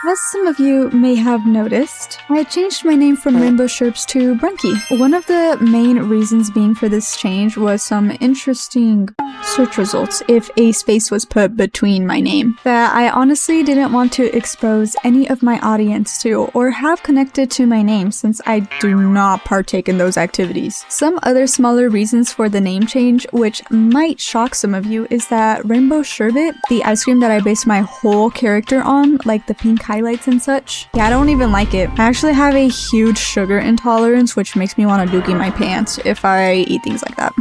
As some of you may have noticed, I changed my name from Rainbow Sherps to Brunky. One of the main reasons being for this change was some interesting search results if a space was put between my name that I honestly didn't want to expose any of my audience to or have connected to my name since I do not partake in those activities. Some other smaller reasons for the name change, which might shock some of you, is that Rainbow Sherbet, the ice cream that I based my whole character on, like the pink highlights and such, yeah, I don't even like it. I actually have a huge sugar intolerance, which makes me want to dookie my pants if I eat things like that.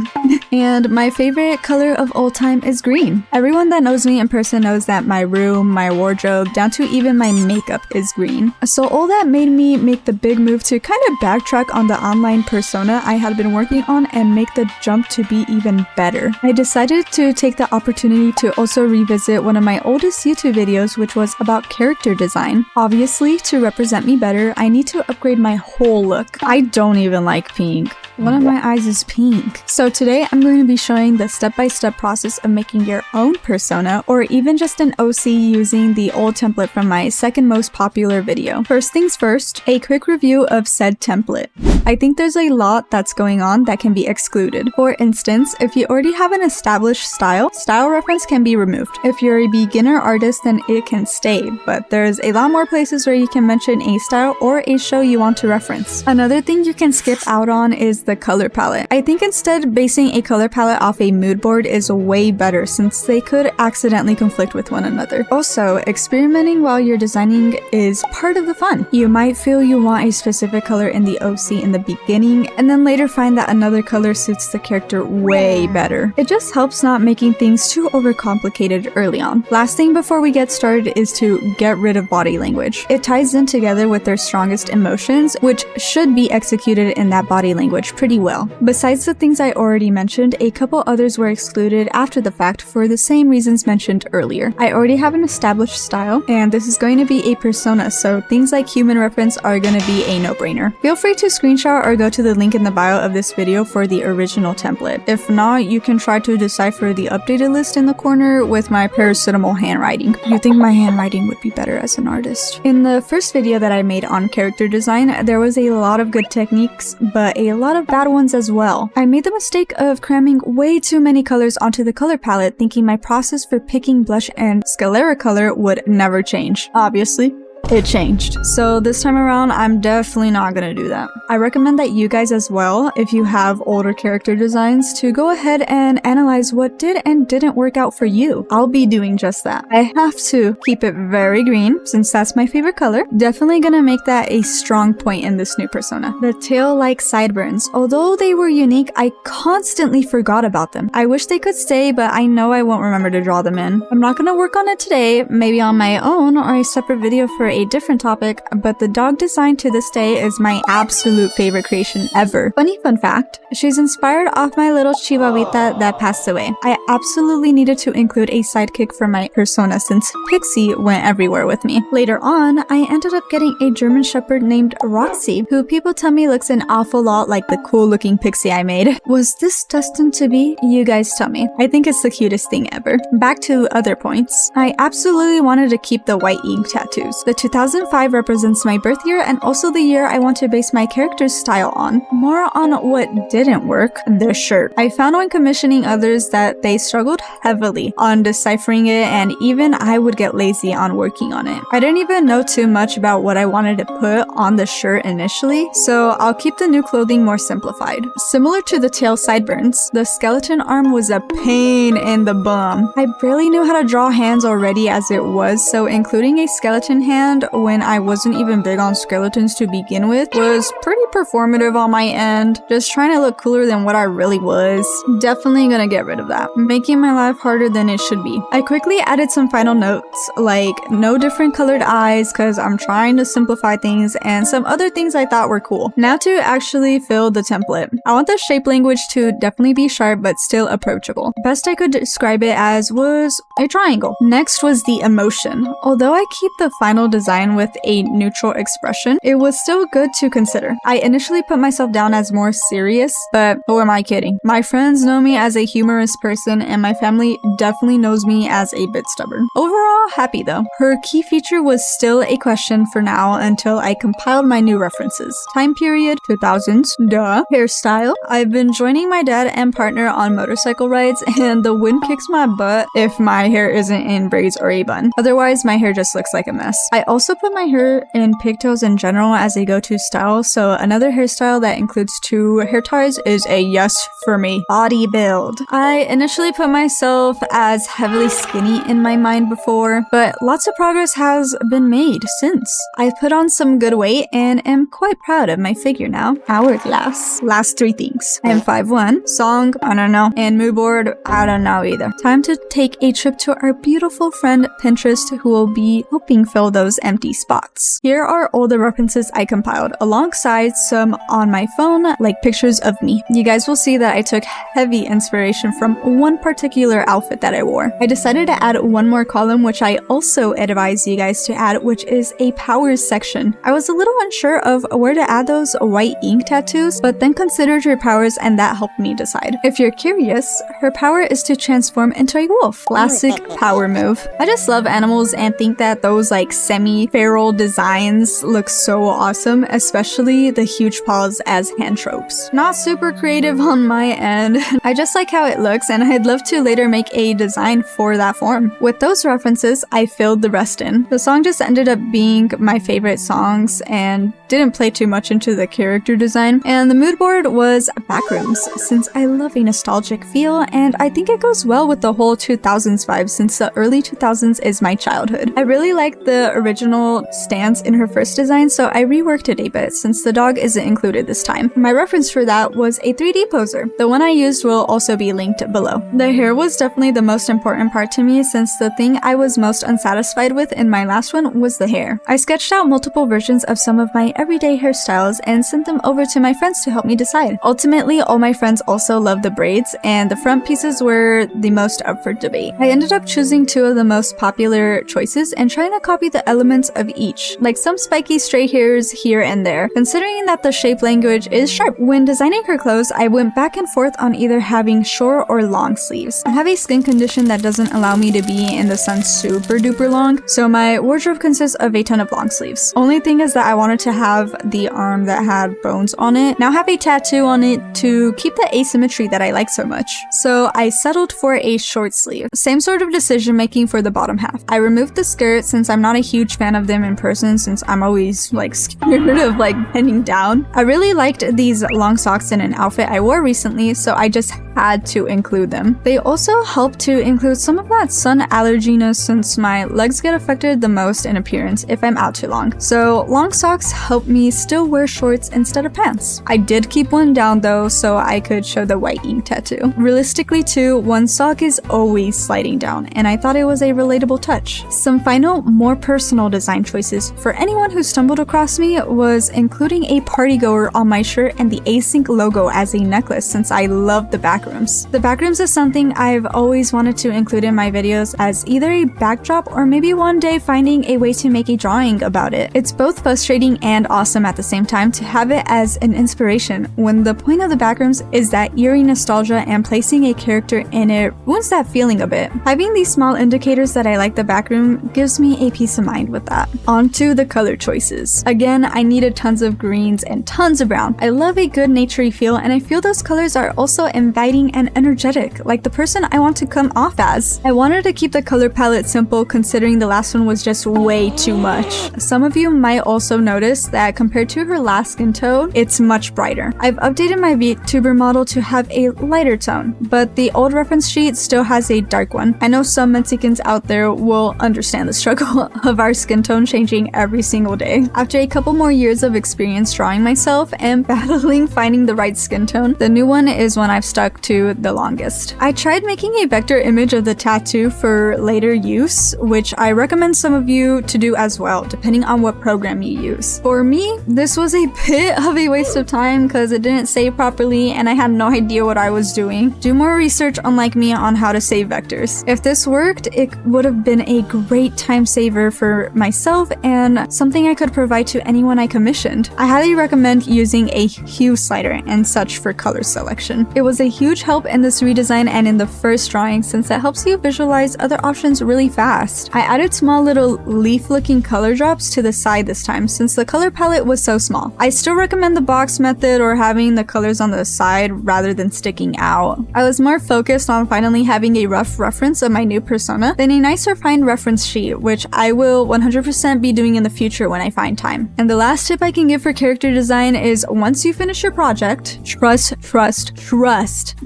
And my favorite color of all time is green. Everyone that knows me in person knows that my room, my wardrobe, down to even my makeup is green. So all that made me make the big move to kind of backtrack on the online persona I had been working on and make the jump to be even better. I decided to take the opportunity to also revisit one of my oldest YouTube videos, which was about character design. Obviously, to represent me better, I need to upgrade my whole look. I don't even like pink. One of my eyes is pink. So today I'm going to be showing the step-by-step process of making your own persona or even just an OC using the old template from my second most popular video. First things first, a quick review of said template. I think there's a lot that's going on that can be excluded. For instance, if you already have an established style reference can be removed. If you're a beginner artist, then it can stay, but there's a lot more places where you can mention a style or a show you want to reference. Another thing you can skip out on is the color palette. I think instead basing a color palette off a mood board is way better since they could accidentally conflict with one another. Also, experimenting while you're designing is part of the fun. You might feel you want a specific color in the OC in the beginning and then later find that another color suits the character way better. It just helps not making things too overcomplicated early on. Last thing before we get started is to get rid of body language. It ties in together with their strongest emotions, which should be executed in that body language pretty well. Besides the things I already mentioned, a couple others were excluded after the fact for the same reasons mentioned earlier. I already have an established style, and this is going to be a persona, so things like human reference are going to be a no-brainer. Feel free to screenshot or go to the link in the bio of this video for the original template. If not, you can try to decipher the updated list in the corner with my paracetamol handwriting. You think my handwriting would be better as an artist? In the first video that I made on character design, there was a lot of good techniques, but a lot of bad ones as well. I made the mistake of cramming way too many colors onto the color palette, thinking my process for picking blush and sclera color would never change. Obviously, it changed. So this time around, I'm definitely not gonna do that. I recommend that you guys as well, if you have older character designs, to go ahead and analyze what did and didn't work out for you. I'll be doing just that. I have to keep it very green since that's my favorite color. Definitely gonna make that a strong point in this new persona. The tail-like sideburns. Although they were unique, I constantly forgot about them. I wish they could stay, but I know I won't remember to draw them in. I'm not gonna work on it today, maybe on my own or a separate video for a different topic, but the dog design to this day is my absolute favorite creation ever. Funny fun fact, she's inspired off my little chihuahuita that passed away. I absolutely needed to include a sidekick for my persona since Pixie went everywhere with me. Later on, I ended up getting a German Shepherd named Roxy, who people tell me looks an awful lot like the cool looking Pixie I made. Was this destined to be? You guys tell me. I think it's the cutest thing ever. Back to other points. I absolutely wanted to keep the white ink tattoos. The 2005 represents my birth year and also the year I want to base my character's style on. More on what didn't work, the shirt. I found when commissioning others that they struggled heavily on deciphering it, and even I would get lazy on working on it. I didn't even know too much about what I wanted to put on the shirt initially, so I'll keep the new clothing more simplified. Similar to the tail sideburns, the skeleton arm was a pain in the bum. I barely knew how to draw hands already as it was, so including a skeleton hand when I wasn't even big on skeletons to begin with was pretty performative on my end, just trying to look cooler than what I really was. Definitely gonna get rid of that, making my life harder than it should be. I quickly added some final notes, like no different colored eyes because I'm trying to simplify things, and some other things I thought were cool. Now to actually fill the template. I want the shape language to definitely be sharp but still approachable. Best I could describe it as was a triangle. Next was the emotion. Although I keep the final design design with a neutral expression, it was still good to consider. I initially put myself down as more serious, but who am I kidding? My friends know me as a humorous person, and my family definitely knows me as a bit stubborn. Overall, happy though. Her key feature was still a question for now until I compiled my new references. Time period, 2000s, duh. Hairstyle, I've been joining my dad and partner on motorcycle rides, and the wind kicks my butt if my hair isn't in braids or a bun. Otherwise, my hair just looks like a mess. I also put my hair in pigtails in general as a go-to style, so another hairstyle that includes 2 hair ties is a yes for me. Body build. I initially put myself as heavily skinny in my mind before, but lots of progress has been made since. I've put on some good weight and am quite proud of my figure now. Hourglass. Last 3 things. I am 5'1", song, I don't know, and mood board, I don't know either. Time to take a trip to our beautiful friend Pinterest, who will be helping fill those empty spots. Here are all the references I compiled, alongside some on my phone, like pictures of me. You guys will see that I took heavy inspiration from one particular outfit that I wore. I decided to add one more column, which I also advise you guys to add, which is a powers section. I was a little unsure of where to add those white ink tattoos, but then considered her powers and that helped me decide. If you're curious, her power is to transform into a wolf. Classic power move. I just love animals and think that those like semi-feral designs look so awesome, especially the huge paws as hand tropes. Not super creative on my end. I just like how it looks and I'd love to later make a design for that form. With those references, I filled the rest in. The song just ended up being my favorite songs and didn't play too much into the character design. And the mood board was Backrooms, since I love a nostalgic feel and I think it goes well with the whole 2000s vibe since the early 2000s is my childhood. I really liked the original stance in her first design, so I reworked it a bit since the dog isn't included this time. My reference for that was a 3D poser. The one I used will also be linked below. The hair was definitely the most important part to me since the thing I was most unsatisfied with in my last one was the hair. I sketched out multiple versions of some of my everyday hairstyles and sent them over to my friends to help me decide. Ultimately, all my friends also loved the braids and the front pieces were the most up for debate. I ended up choosing 2 of the most popular choices and trying to copy the elements of each, like some spiky stray hairs here and there, considering that the shape language is sharp. When designing her clothes, I went back and forth on either having short or long sleeves. I have a skin condition that doesn't allow me to be in the sun super duper long, so my wardrobe consists of a ton of long sleeves. Only thing is that I wanted to have the arm that had bones on it, now have a tattoo on it to keep the asymmetry that I like so much. So I settled for a short sleeve. Same sort of decision making for the bottom half. I removed the skirt since I'm not a huge fan of them in person since I'm always like scared of like bending down. I really liked these long socks in an outfit I wore recently, so I just had to include them. They also help to include some of that sun allerginess since my legs get affected the most in appearance if I'm out too long. So long socks help me still wear shorts instead of pants. I did keep one down though so I could show the white ink tattoo. Realistically too, one sock is always sliding down and I thought it was a relatable touch. Some final, more personal design choices for anyone who stumbled across me was including a party goer on my shirt and the async logo as a necklace since I love the backrooms. The backrooms is something I've always wanted to include in my videos as either a backdrop or maybe one day finding a way to make a drawing about it. It's both frustrating and awesome at the same time to have it as an inspiration when the point of the backrooms is that eerie nostalgia and placing a character in it ruins that feeling a bit. Having these small indicators that I like the backroom gives me a peace of mind with that. On to the color choices. Again, I needed tons of greens and tons of brown. I love a good naturey feel and I feel those colors are also inviting and energetic, like the person I want to come off as. I wanted to keep the color palette simple considering the last one was just way too much. Some of you might also notice that compared to her last skin tone, it's much brighter. I've updated my VTuber model to have a lighter tone, but the old reference sheet still has a dark one. I know some Mexicans out there will understand the struggle of our skin tone changing every single day. After a couple more years of experience drawing myself and battling finding the right skin tone, the new one is one I've stuck to the longest. I tried making a vector image of the tattoo for later use, which I recommend some of you to do as well, depending on what program you use. For me, this was a bit of a waste of time because it didn't save properly and I had no idea what I was doing. Do more research unlike me on how to save vectors. If this worked, it would have been a great time saver for for myself and something I could provide to anyone I commissioned. I highly recommend using a hue slider and such for color selection. It was a huge help in this redesign and in the first drawing since it helps you visualize other options really fast. I added small little leaf-looking color drops to the side this time since the color palette was so small. I still recommend the box method or having the colors on the side rather than sticking out. I was more focused on finally having a rough reference of my new persona than a nice refined reference sheet, which I will 100% be doing in the future when I find time. And the last tip I can give for character design is once you finish your project, trust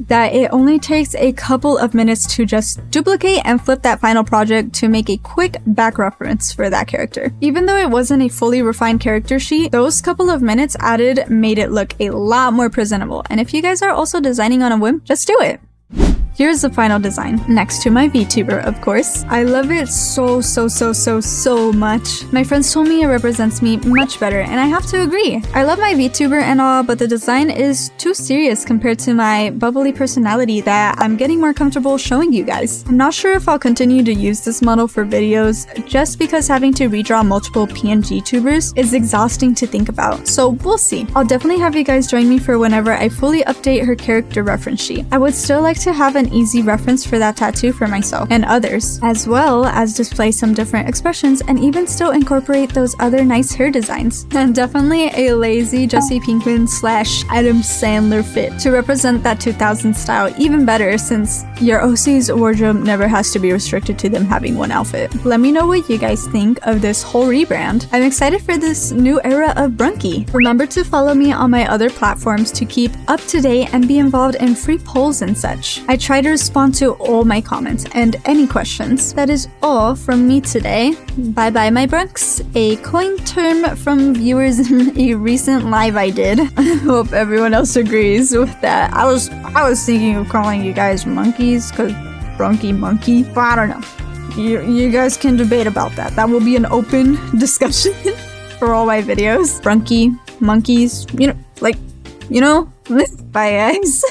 that it only takes a couple of minutes to just duplicate and flip that final project to make a quick back reference for that character. Even though it wasn't a fully refined character sheet, those couple of minutes added made it look a lot more presentable. And if you guys are also designing on a whim, just do it. Here's the final design, next to my VTuber, of course. I love it so much. My friends told me it represents me much better, and I have to agree. I love my VTuber and all, but the design is too serious compared to my bubbly personality that I'm getting more comfortable showing you guys. I'm not sure if I'll continue to use this model for videos, just because having to redraw multiple PNG tubers is exhausting to think about, so we'll see. I'll definitely have you guys join me for whenever I fully update her character reference sheet. I would still like to have an easy reference for that tattoo for myself and others, as well as display some different expressions and even still incorporate those other nice hair designs. And definitely a lazy Jesse Pinkman / Adam Sandler fit to represent that 2000s style even better, since your OC's wardrobe never has to be restricted to them having one outfit. Let me know what you guys think of this whole rebrand. I'm excited for this new era of Brunky. Remember to follow me on my other platforms to keep up to date and be involved in free polls and such. I try to respond to all my comments and any questions. That is all from me today. Bye bye my brunks. A coin term from viewers in a recent live I did. I hope everyone else agrees with that. I was thinking of calling you guys monkeys because brunky monkey, but I don't know. You guys can debate about that. That will be an open discussion for all my videos. Brunky, monkeys, bye guys.